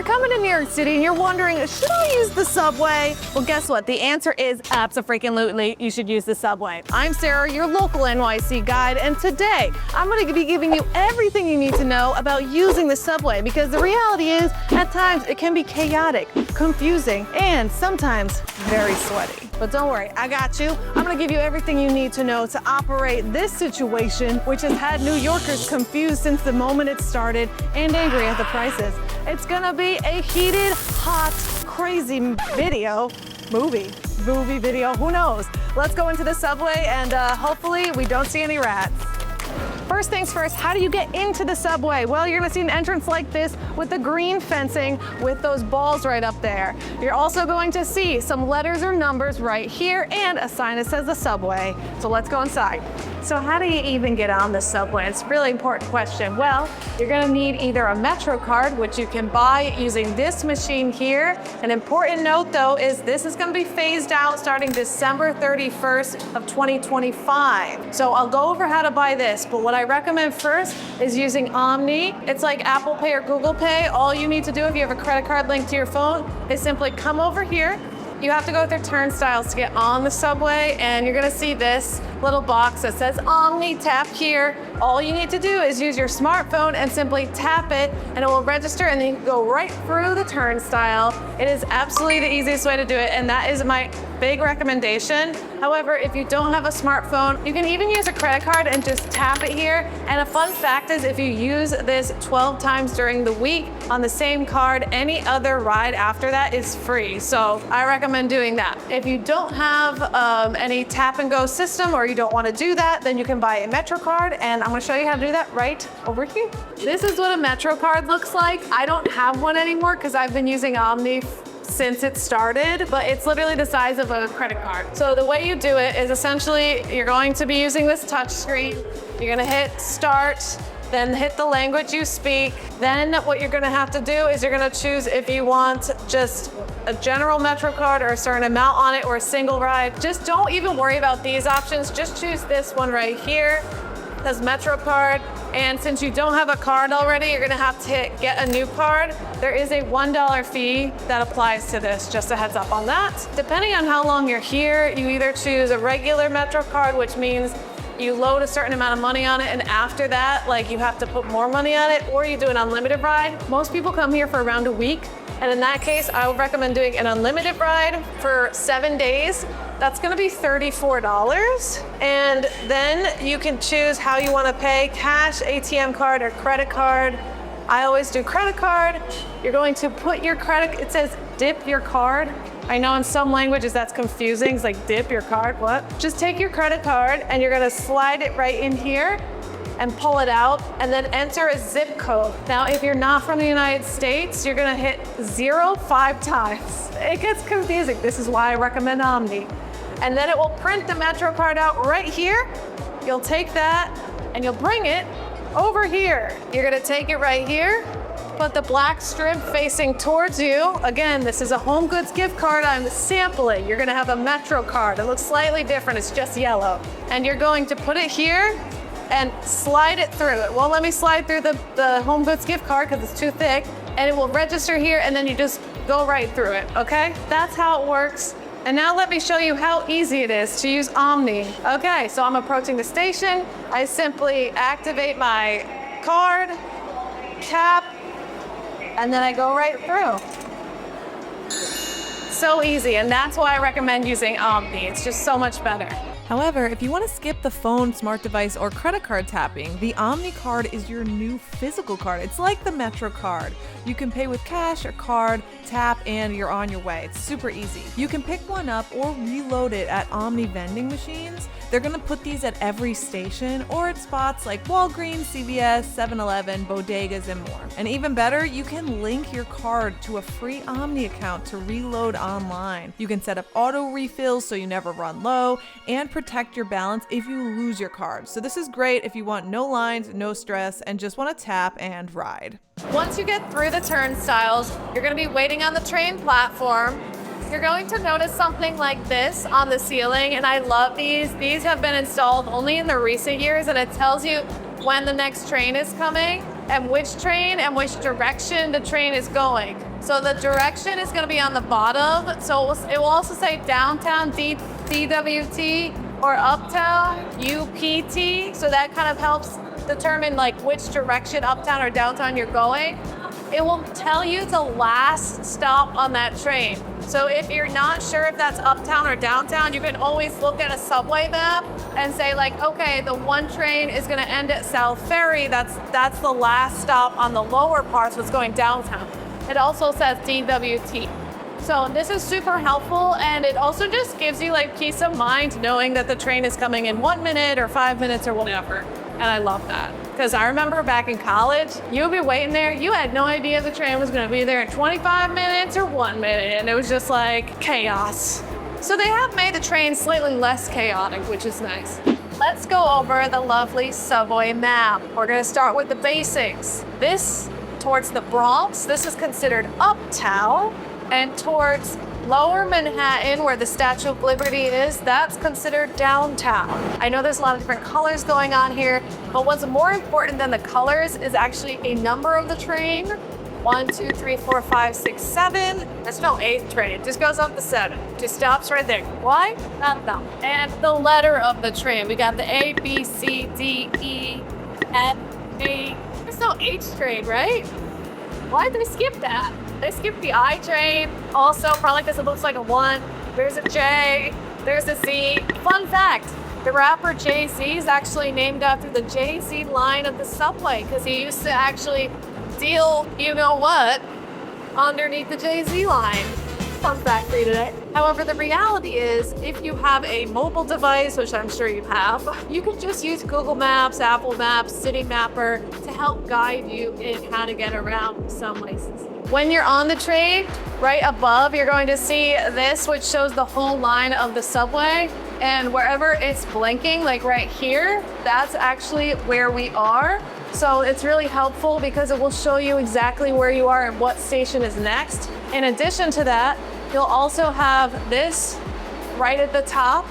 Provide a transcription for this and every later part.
coming to New York City and you're wondering, should I use the subway? Well, guess what? The answer is abso-freaking-lutely, you should use the subway. I'm Sarah, your local NYC guide, and today I'm gonna be giving you everything you need to know about using the subway, because the reality is, at times it can be chaotic, confusing, and sometimes very sweaty. But don't worry, I got you. I'm gonna give you everything you need to know to operate this situation, which has had New Yorkers confused since the moment it started and angry at the prices. It's gonna be a heated, hot, crazy movie video, who knows? Let's go into the subway and hopefully we don't see any rats. First things first, how do you get into the subway? Well, you're gonna see an entrance like this with the green fencing with those balls right up there. You're also going to see some letters or numbers right here and a sign that says the subway. So let's go inside. So how do you even get on the subway? It's a really important question. Well, you're gonna need either a MetroCard, which you can buy using this machine here. An important note though is this is gonna be phased out starting December 31st of 2025. So I'll go over how to buy this, but what I recommend first is using OMNY. It's like Apple Pay or Google Pay. All you need to do if you have a credit card linked to your phone is simply come over here. You have to go through turnstiles to get on the subway, and you're gonna see this little box that says OMNY, tap here. All you need to do is use your smartphone and simply tap it, and it will register, and then you can go right through the turnstile. It is absolutely the easiest way to do it, and that is my big recommendation. However, if you don't have a smartphone, you can even use a credit card and just tap it here. And a fun fact is if you use this 12 times during the week on the same card, any other ride after that is free. So I recommend doing that. If you don't have any tap and go system, or you don't want to do that, then you can buy a MetroCard, and I'm going to show you how to do that right over here. This is what a MetroCard looks like. I don't have one anymore because I've been using OMNY since it started, but it's literally the size of a credit card. So the way you do it is essentially you're going to be using this touch screen. You're going to hit start, then hit the language you speak. Then what you're gonna have to do is you're gonna choose if you want just a general MetroCard or a certain amount on it or a single ride. Just don't even worry about these options. Just choose this one right here. It says MetroCard. And since you don't have a card already, you're gonna have to hit get a new card. There is a $1 fee that applies to this, just a heads up on that. Depending on how long you're here, you either choose a regular MetroCard, which means you load a certain amount of money on it, and after that, like, you have to put more money on it, or you do an unlimited ride. Most people come here for around a week, and in that case, I would recommend doing an unlimited ride for 7 days. That's gonna be $34. And then you can choose how you wanna pay, cash, ATM card, or credit card. I always do credit card. You're going to put your credit, it says dip your card. I know in some languages that's confusing. It's like dip your card, what? Just take your credit card and you're gonna slide it right in here and pull it out and then enter a zip code. Now, if you're not from the United States, you're gonna hit 0 5 times. It gets confusing. This is why I recommend OMNY. And then it will print the MetroCard out right here. You'll take that and you'll bring it over here. You're gonna take it right here, put the black strip facing towards you. Again, this is a home goods gift card I'm sampling. You're gonna have a MetroCard. It looks slightly different, it's just yellow. And you're going to put it here and slide it through. It won't let me slide through the home goods gift card because it's too thick, and it will register here, and then you just go right through it, okay? That's how it works. And now let me show you how easy it is to use OMNY. Okay, so I'm approaching the station. I simply activate my card, tap, and then I go right through. So easy, and that's why I recommend using OMNY. It's just so much better. However, if you want to skip the phone, smart device, or credit card tapping, the OMNY card is your new physical card. It's like the MetroCard. You can pay with cash or card, tap, and you're on your way. It's super easy. You can pick one up or reload it at OMNY vending machines. They're gonna put these at every station or at spots like Walgreens, CVS, 7-Eleven, bodegas, and more. And even better, you can link your card to a free OMNY account to reload online. You can set up auto refills so you never run low, and protect your balance if you lose your card. So this is great if you want no lines, no stress, and just want to tap and ride. Once you get through the turnstiles, you're going to be waiting on the train platform. You're going to notice something like this on the ceiling, and I love these. These have been installed only in the recent years, and it tells you when the next train is coming. and which train and which direction the train is going. So the direction is gonna be on the bottom. So it will also say downtown, DWT, or uptown, UPT. So that kind of helps determine like which direction, uptown or downtown you're going. It will tell you the last stop on that train. So if you're not sure if that's uptown or downtown, you can always look at a subway map and say like, okay, the one train is gonna end at South Ferry. That's the last stop on the lower parts that's going downtown. It also says DWT. So this is super helpful, and it also just gives you like peace of mind knowing that the train is coming in 1 minute or 5 minutes or whatever. And I love that. Because I remember back in college, you'd be waiting there, you had no idea the train was gonna be there in 25 minutes or 1 minute, and it was just like chaos. So they have made the train slightly less chaotic, which is nice. Let's go over the lovely subway map. We're gonna start with the basics. This, towards the Bronx, this is considered uptown, and towards Lower Manhattan, where the Statue of Liberty is, that's considered downtown. I know there's a lot of different colors going on here, but what's more important than the colors is actually a number of the train. 1, 2, 3, 4, 5, 6, 7. There's no 8th train, it just goes up to 7. Just stops right there. Why? Not know. And the letter of the train. We got the A, B, C, D, E, F, G. There's no H train, right? Why did they skip that? They skipped the I train. Also, probably because it looks like a 1. There's a J, there's a Z. Fun fact, the rapper Jay-Z is actually named after the Jay-Z line of the subway because he used to actually deal, you know what, underneath the Jay-Z line. Fun fact for you today. However, the reality is, if you have a mobile device, which I'm sure you have, you can just use Google Maps, Apple Maps, City Mapper to help guide you in how to get around some places. When you're on the train, right above, you're going to see this, which shows the whole line of the subway. And wherever it's blinking, like right here, that's actually where we are. So it's really helpful because it will show you exactly where you are and what station is next. In addition to that, you'll also have this right at the top,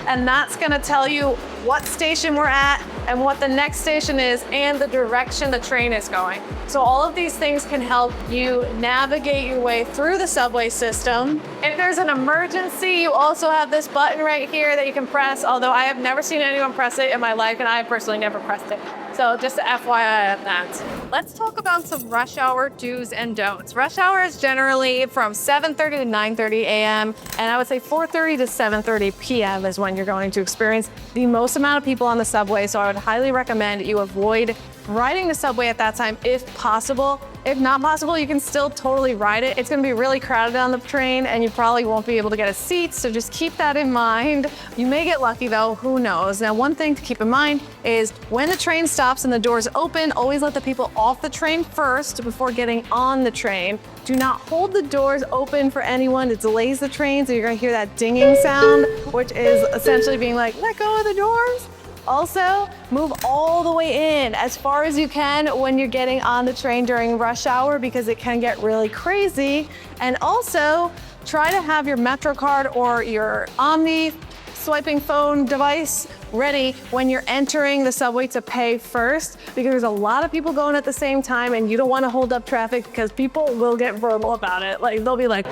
and that's gonna tell you what station we're at and what the next station is and the direction the train is going. So all of these things can help you navigate your way through the subway system. If there's an emergency, you also have this button right here that you can press, although I have never seen anyone press it in my life, and I personally never pressed it. So just FYI on that. Let's talk about some rush hour do's and don'ts. Rush hour is generally from 7:30 to 9:30 a.m. and I would say 4:30 to 7:30 p.m. is when you're going to experience the most amount of people on the subway. So I would highly recommend you avoid riding the subway at that time if possible. If not possible, you can still totally ride it. It's gonna be really crowded on the train and you probably won't be able to get a seat, so just keep that in mind. You may get lucky though, who knows? Now, one thing to keep in mind is when the train stops and the doors open, always let the people off the train first before getting on the train. Do not hold the doors open for anyone. It delays the train, so you're gonna hear that dinging sound, which is essentially being like, let go of the doors. Also, move all the way in as far as you can when you're getting on the train during rush hour because it can get really crazy. And also, try to have your MetroCard or your OMNY swiping phone device ready when you're entering the subway to pay first, because there's a lot of people going at the same time and you don't want to hold up traffic because people will get verbal about it. Like, they'll be like,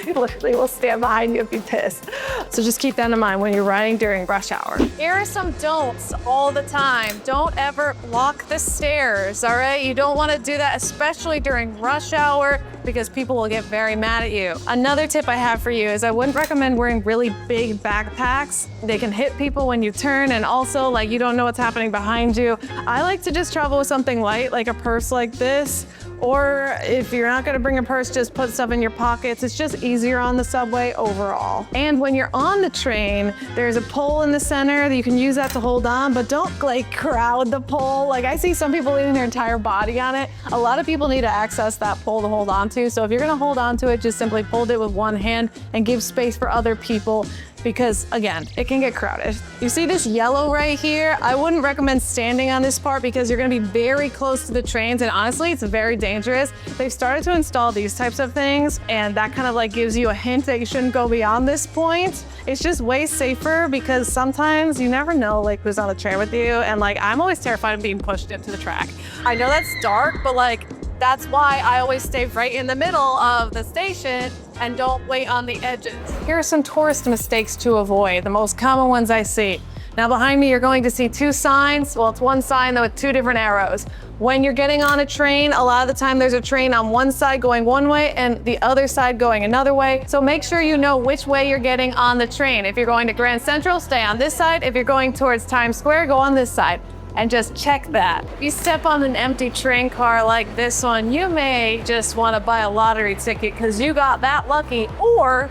they literally will stand behind you and be pissed. So just keep that in mind when you're riding during rush hour. Here are some don'ts all the time. Don't ever block the stairs, all right? You don't want to do that, especially during rush hour, because people will get very mad at you. Another tip I have for you is I wouldn't recommend wearing really big backpacks. They can hit people when you turn, and also like you don't know what's happening behind you. I like to just travel with something light, like a purse like this, or if you're not gonna bring a purse, just put stuff in your pockets. It's just easier on the subway overall. And when you're on the train, there's a pole in the center that you can use that to hold on, but don't like crowd the pole. Like I see some people leaning their entire body on it. A lot of people need to access that pole to hold on to. So if you're gonna hold on to it, just simply hold it with one hand and give space for other people because again, it can get crowded. You see this yellow right here? I wouldn't recommend standing on this part because you're gonna be very close to the trains, and honestly, it's very dangerous. They've started to install these types of things, and that kind of like gives you a hint that you shouldn't go beyond this point. It's just way safer because sometimes you never know like who's on the train with you, and like I'm always terrified of being pushed into the track. I know that's dark, but like that's why I always stay right in the middle of the station and don't wait on the edges. Here are some tourist mistakes to avoid, the most common ones I see. Now behind me, you're going to see two signs. Well, it's one sign though with two different arrows. When you're getting on a train, a lot of the time there's a train on one side going one way and the other side going another way. So make sure you know which way you're getting on the train. If you're going to Grand Central, stay on this side. If you're going towards Times Square, go on this side. And just check that. If you step on an empty train car like this one, you may just want to buy a lottery ticket because you got that lucky, or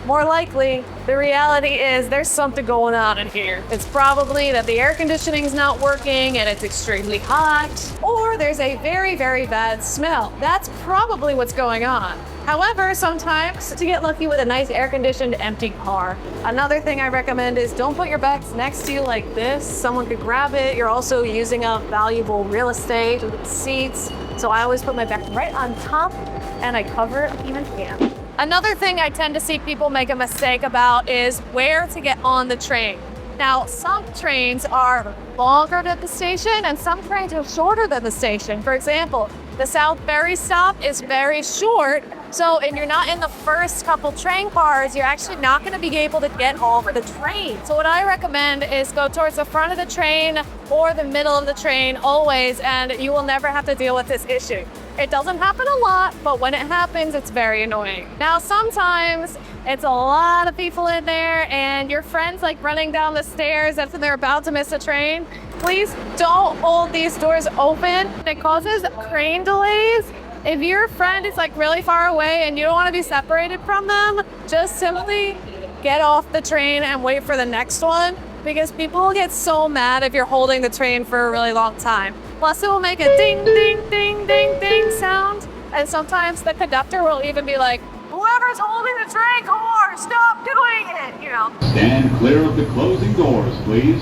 more likely, the reality is there's something going on in here. It's probably that the air conditioning is not working and it's extremely hot, or there's a very, very bad smell. That's probably what's going on. However, sometimes to get lucky with a nice air-conditioned empty car. Another thing I recommend is don't put your bags next to you like this. Someone could grab it. You're also using up valuable real estate with seats. So I always put my bag right on top and I cover it even can. Another thing I tend to see people make a mistake about is where to get on the train. Now, some trains are longer than the station and some trains are shorter than the station. For example, the South Ferry stop is very short. So if you're not in the first couple train cars, you're actually not going to be able to get over the train. So what I recommend is go towards the front of the train or the middle of the train always, and you will never have to deal with this issue. It doesn't happen a lot, but when it happens, it's very annoying. Now, sometimes it's a lot of people in there and your friend's like running down the stairs and they're about to miss a train. Please don't hold these doors open. It causes train delays. If your friend is like really far away and you don't want to be separated from them, just simply get off the train and wait for the next one, because people will get so mad if you're holding the train for a really long time. Plus it will make a ding, ding, ding, ding, ding sound. And sometimes the conductor will even be like, whoever's holding the train car, stop doing it, you know. Stand clear of the closing doors, please.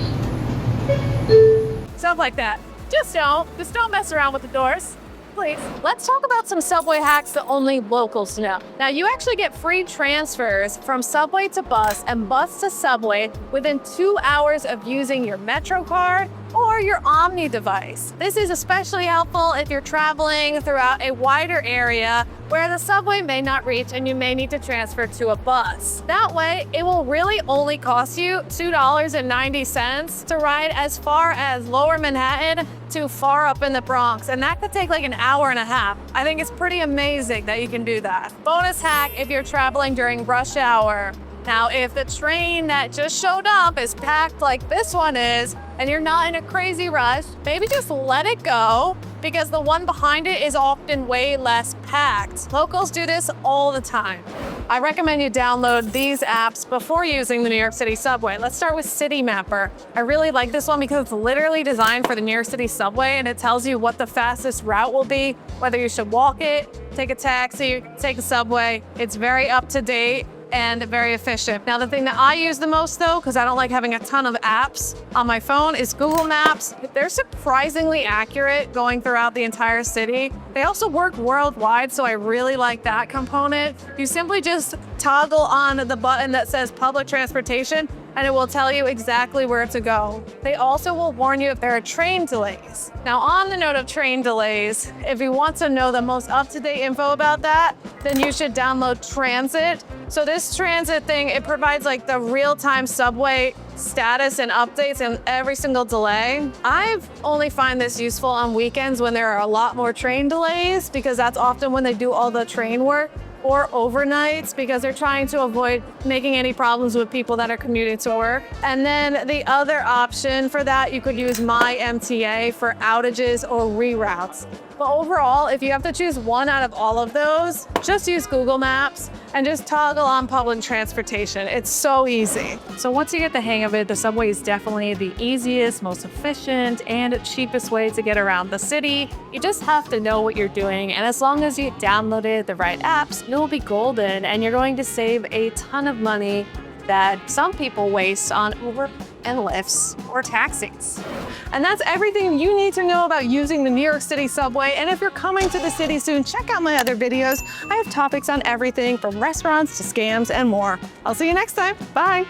Stuff like that. Just don't mess around with the doors. Please. Let's talk about some subway hacks that only locals know. Now, you actually get free transfers from subway to bus and bus to subway within 2 hours of using your MetroCard or your OMNY device. This is especially helpful if you're traveling throughout a wider area where the subway may not reach and you may need to transfer to a bus. That way, it will really only cost you $2.90 to ride as far as Lower Manhattan to far up in the Bronx, and that could take like an hour and a half. I think it's pretty amazing that you can do that. Bonus hack if you're traveling during rush hour. Now, if the train that just showed up is packed like this one is, and you're not in a crazy rush, maybe just let it go, because the one behind it is often way less packed. Locals do this all the time. I recommend you download these apps before using the New York City Subway. Let's start with City Mapper. I really like this one because it's literally designed for the New York City Subway, and it tells you what the fastest route will be, whether you should walk it, take a taxi, take a subway. It's very up to date and very efficient. Now, the thing that I use the most though, because I don't like having a ton of apps on my phone, is Google Maps. They're surprisingly accurate going throughout the entire city. They also work worldwide, so I really like that component. You simply just toggle on the button that says public transportation and it will tell you exactly where to go. They also will warn you if there are train delays. Now, on the note of train delays, if you want to know the most up-to-date info about that, then you should download Transit. So this Transit thing, it provides like the real-time subway status and updates and every single delay. I've only find this useful on weekends when there are a lot more train delays, because that's often when they do all the train work, or overnights because they're trying to avoid making any problems with people that are commuting to work. And then the other option for that, you could use My MTA for outages or reroutes. But overall, if you have to choose one out of all of those, just use Google Maps and just toggle on public transportation. It's so easy. So once you get the hang of it, the subway is definitely the easiest, most efficient, and cheapest way to get around the city. You just have to know what you're doing, and as long as you downloaded the right apps, you'll be golden, and you're going to save a ton of money that some people waste on Uber and Lyfts or taxis. And that's everything you need to know about using the New York City subway. And if you're coming to the city soon, check out my other videos. I have topics on everything from restaurants to scams and more. I'll see you next time. Bye.